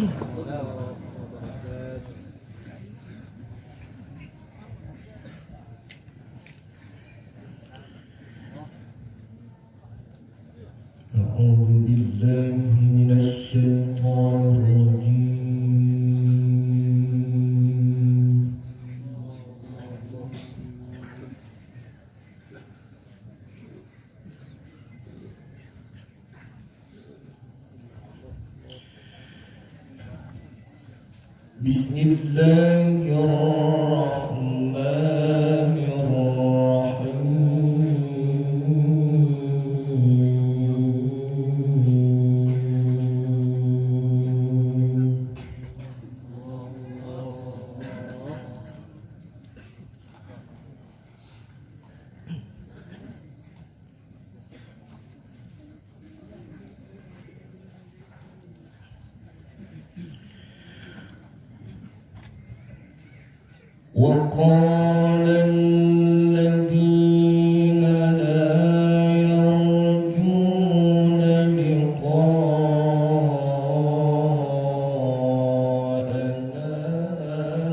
أعوذ بالله من الشيطان الرجيم. بسم الله الرحمن الرحيم. وقال الذين لا يرجون لقاءنا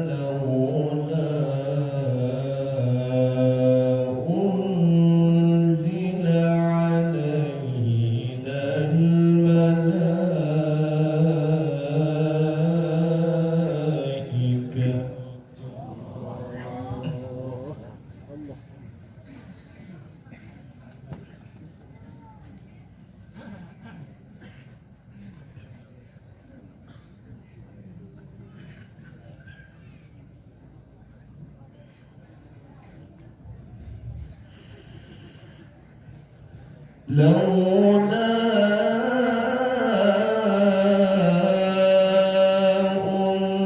لولا أنزل علينا الملائكة. لولا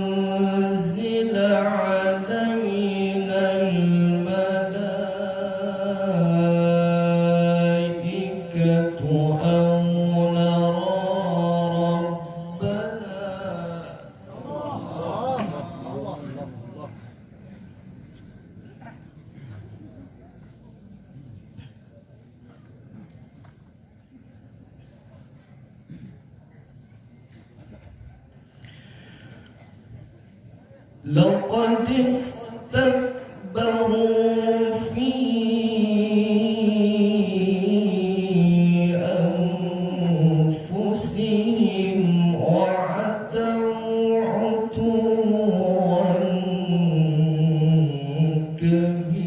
أنزل علينا الملائكة أو نرى ربنا. لقد استكبروا في أنفسهم وعتوا عتوا كبيرا.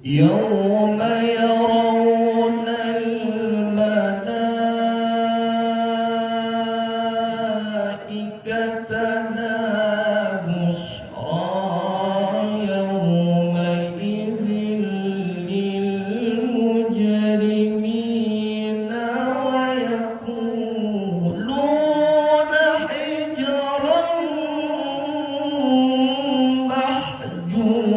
يوم يرون الملائكة لا بشرى يومئذ للمجرمين ويقولون حجرا محجورا.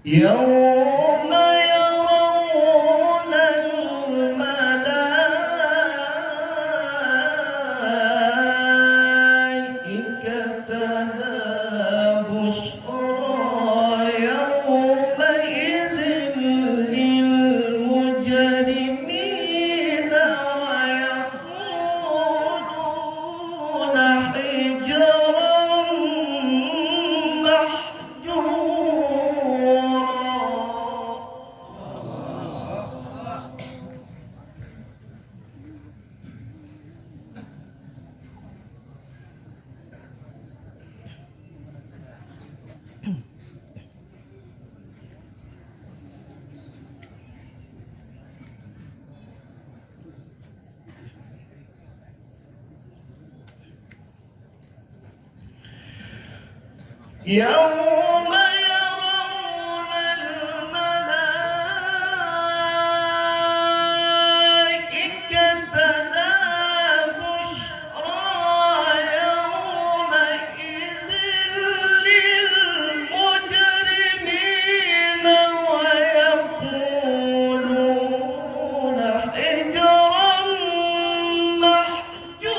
يوم يرون الملائكة لا بشرى يومئذ للمجرمين ويقولون حجرا محجورا. يوم يرون الملائكة لا بشرى يومئذ للمجرمين ويقولون حجرا محجورا.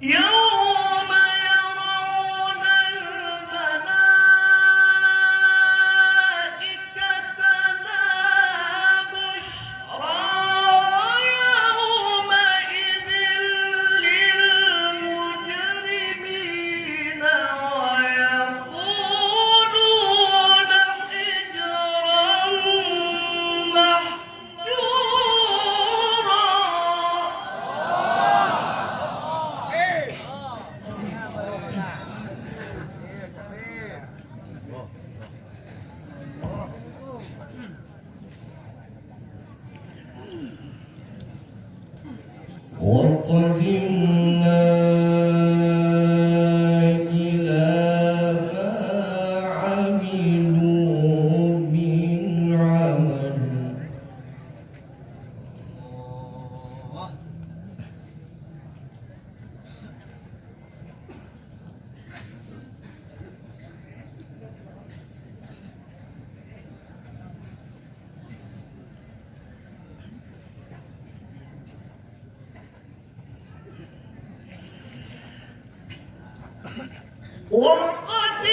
يوم يرون الملائكة لا بشرى يومئذ للمجرمين ويقولون حجرا محجورا. وقدمنا إلى ما عملوا من عمل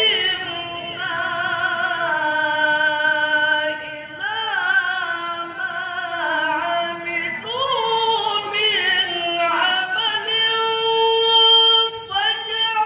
وقدمنا إلى ما عملوا من عمل فجعلناه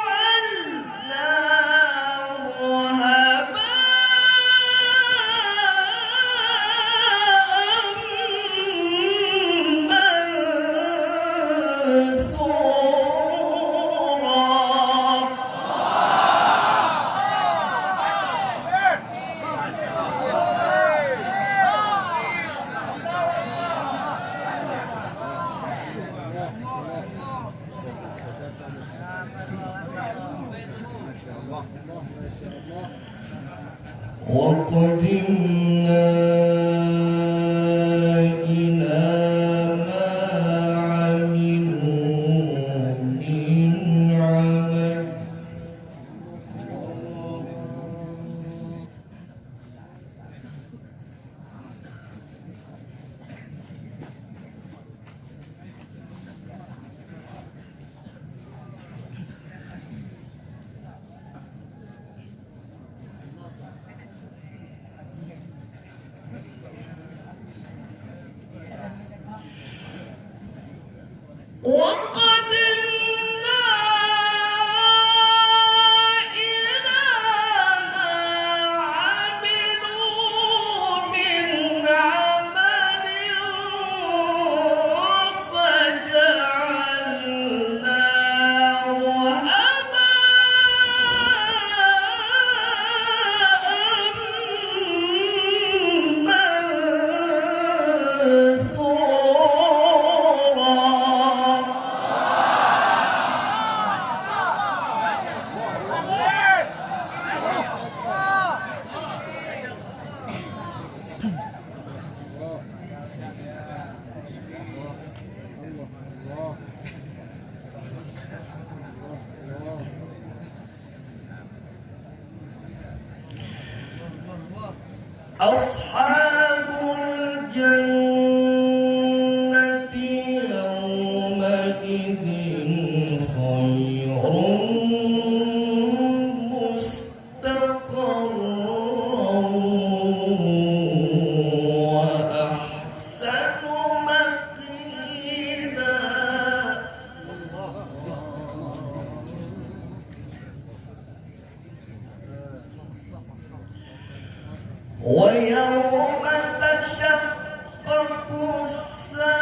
وقدمنا إلى ما عملوا من عمل وقدمنا إلى ما عملوا من عمل فجعلناه أصحاب الجنة يومئذ خير مستقرا وأحسن مقيلا. ويوم تشقق السماء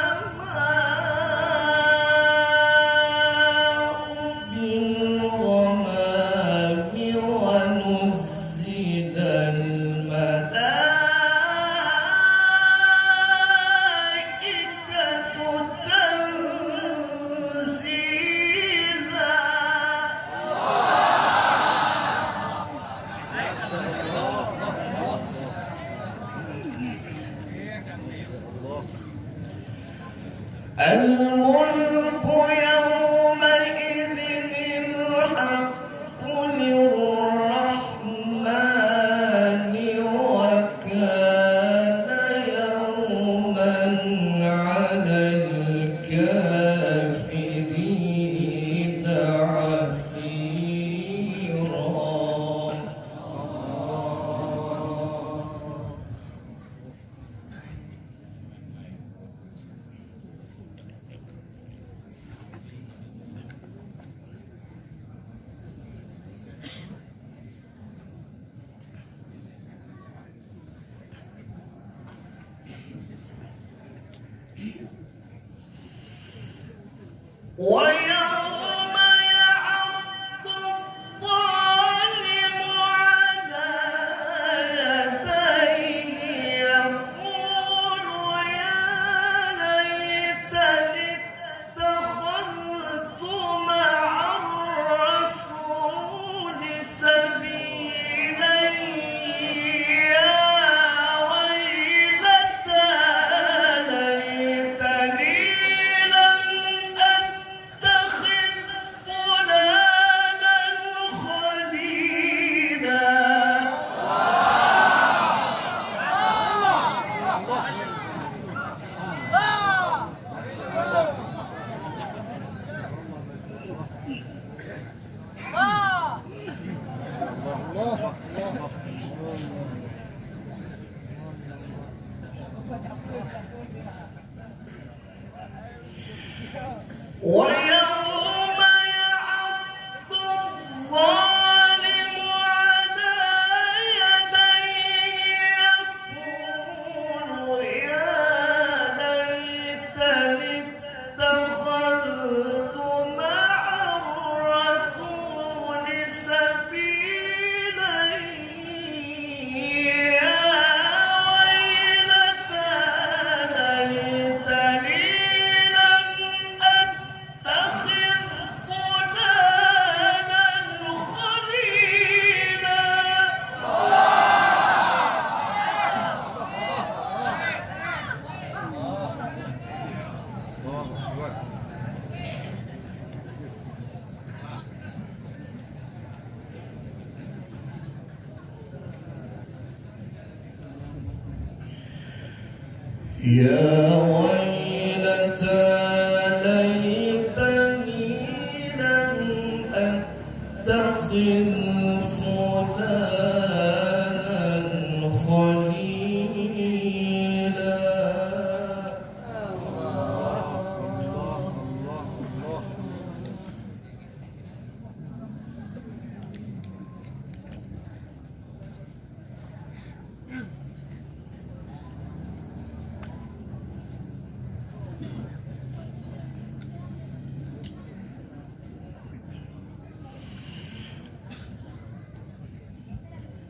بالغمام ونزل الملائكة تنزيلا. الملك يومئذ الحق للرحمن وكان يوما على الكافرين عسيرا. ويوم يعض الظالم على يديه يقول يا ليتني اتخذت مع الرسول سبيلا يا ويلتى ليتني لم أتخذ فلانا خليلا. ويوم يعض الظالم على يديه يقول يا ليتني اتخذت مع الرسول سبيلا يا ويلتى ليتني لم أتخذ فلانا خليلا. يا ويلتى ليتني لم أتخذ فلانا خليلا.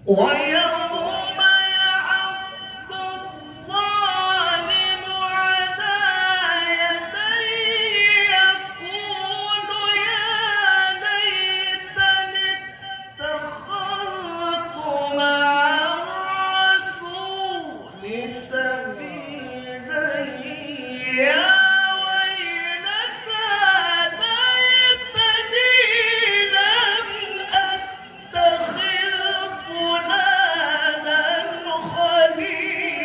ويوم يعض الظالم على يديه يقول يا ليتني اتخذت مع الرسول سبيلا يا ويلتى ليتني لم أتخذ فلانا خليلا.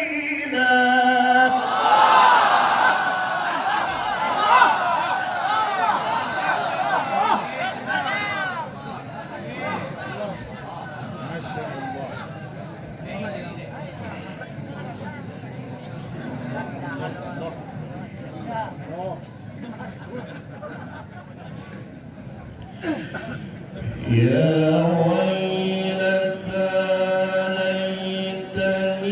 يا ويلتى ليتني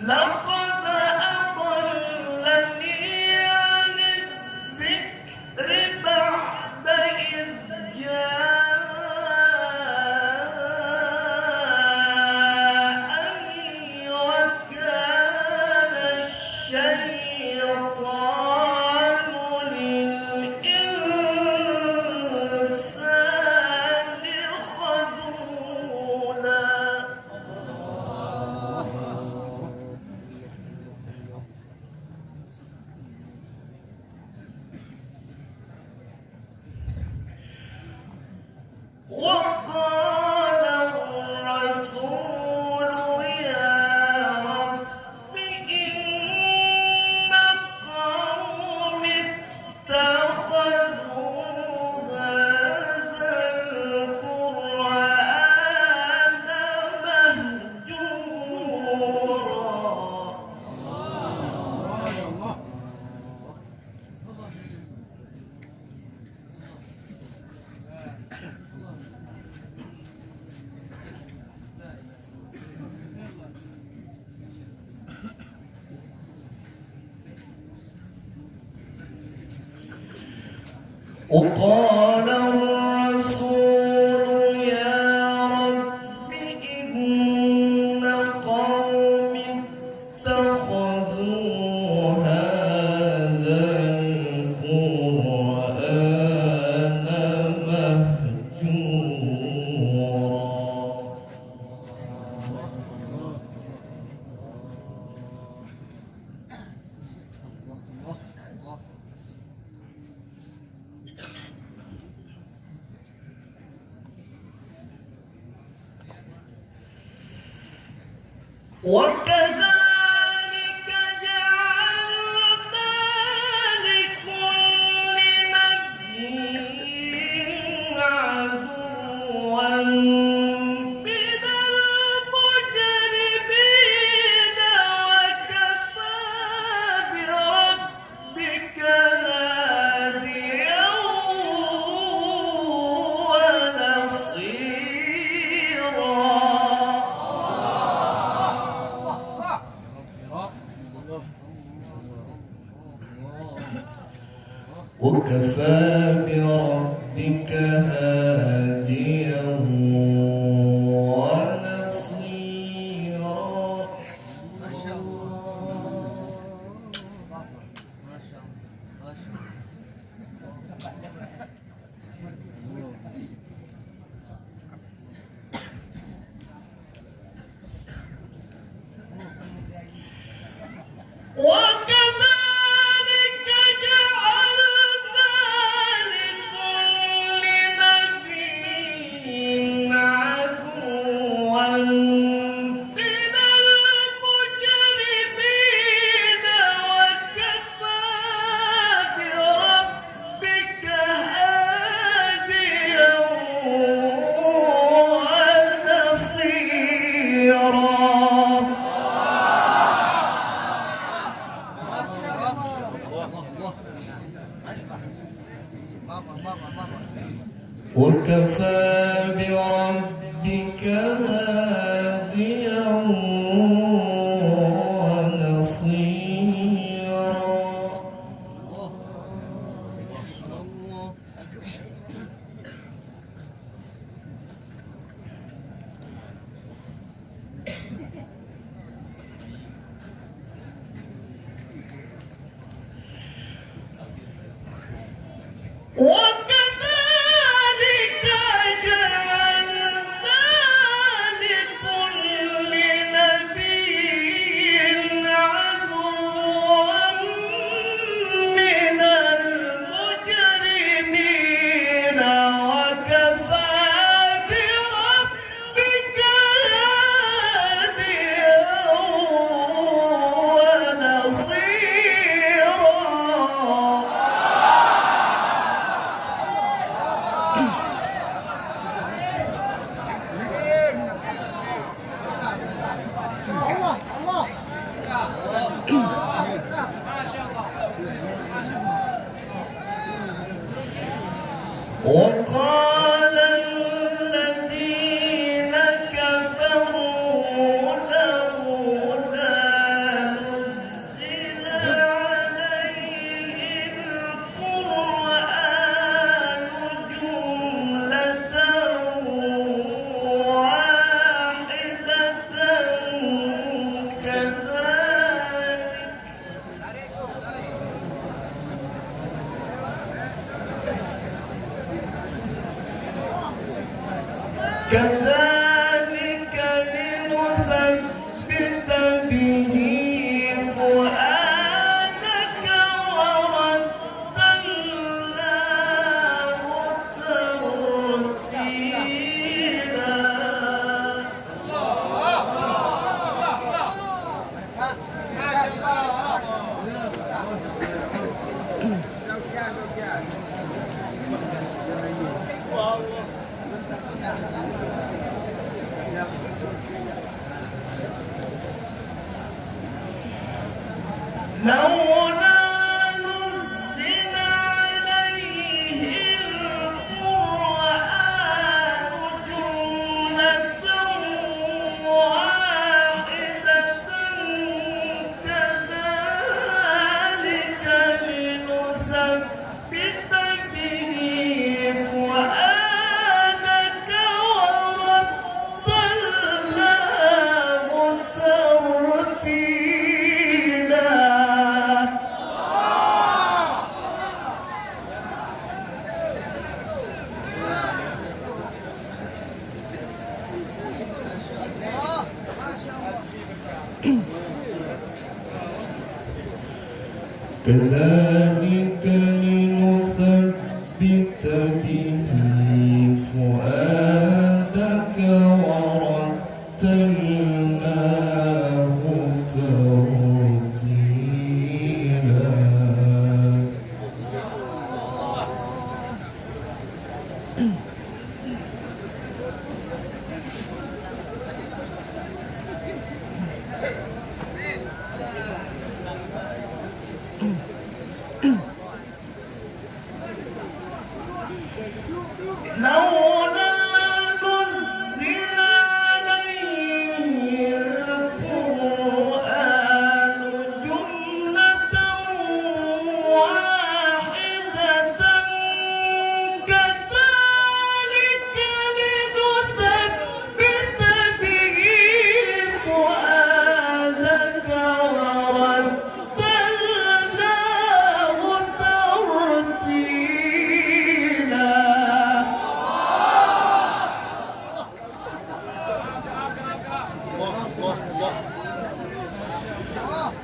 لقد أضلني عن الذكر بعد إذ جاءني وكان الشيطان للإنسان خذولا وقال الرسول يا رب إن قوم اتخذوا هذا القرآن مهجورا. وقال الرسول يا رب إن قوم اتخذوا هذا القرآن وكذلك جعلنا لكل نبي عدوا من المجرمين وكفى بربك هاديا ونصيرا. وكفى بربك هاديا ونصيرا. ما شاء الله. ما شاء الله. ما شاء الله. وكذلك جعلنا لكل نبي عدوا من المجرمين وكفى بربك هاديا ونصيرا. وكفى بربك هاديا ونصيرا. وكذلك جعلنا لكل نبي عدوا من المجرمين وكفى بربك هاديا ونصيرا. لنثبت به فؤادك ورتلناه ترتيلا. لولا نزل عليه القرآن جملة واحدة كذلك لنثبت به فؤادك ورتلناه ترتيلا. كذلك لنثبت به فؤادك ورتلناه ترتيلا. لولا نزل عليه القرآن جملة واحدة كذلك لنثبت به فؤادك ورتلناه ترتيلا.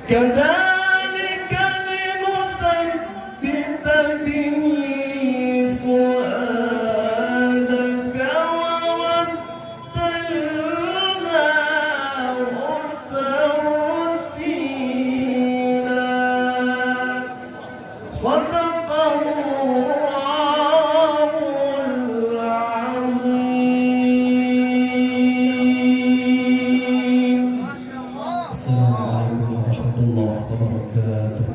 كذلك لنثبت به فؤادك ورتلناه ترتيلا. صدق الله العظيم. السلام عليكم ورحمة الله وبركاته.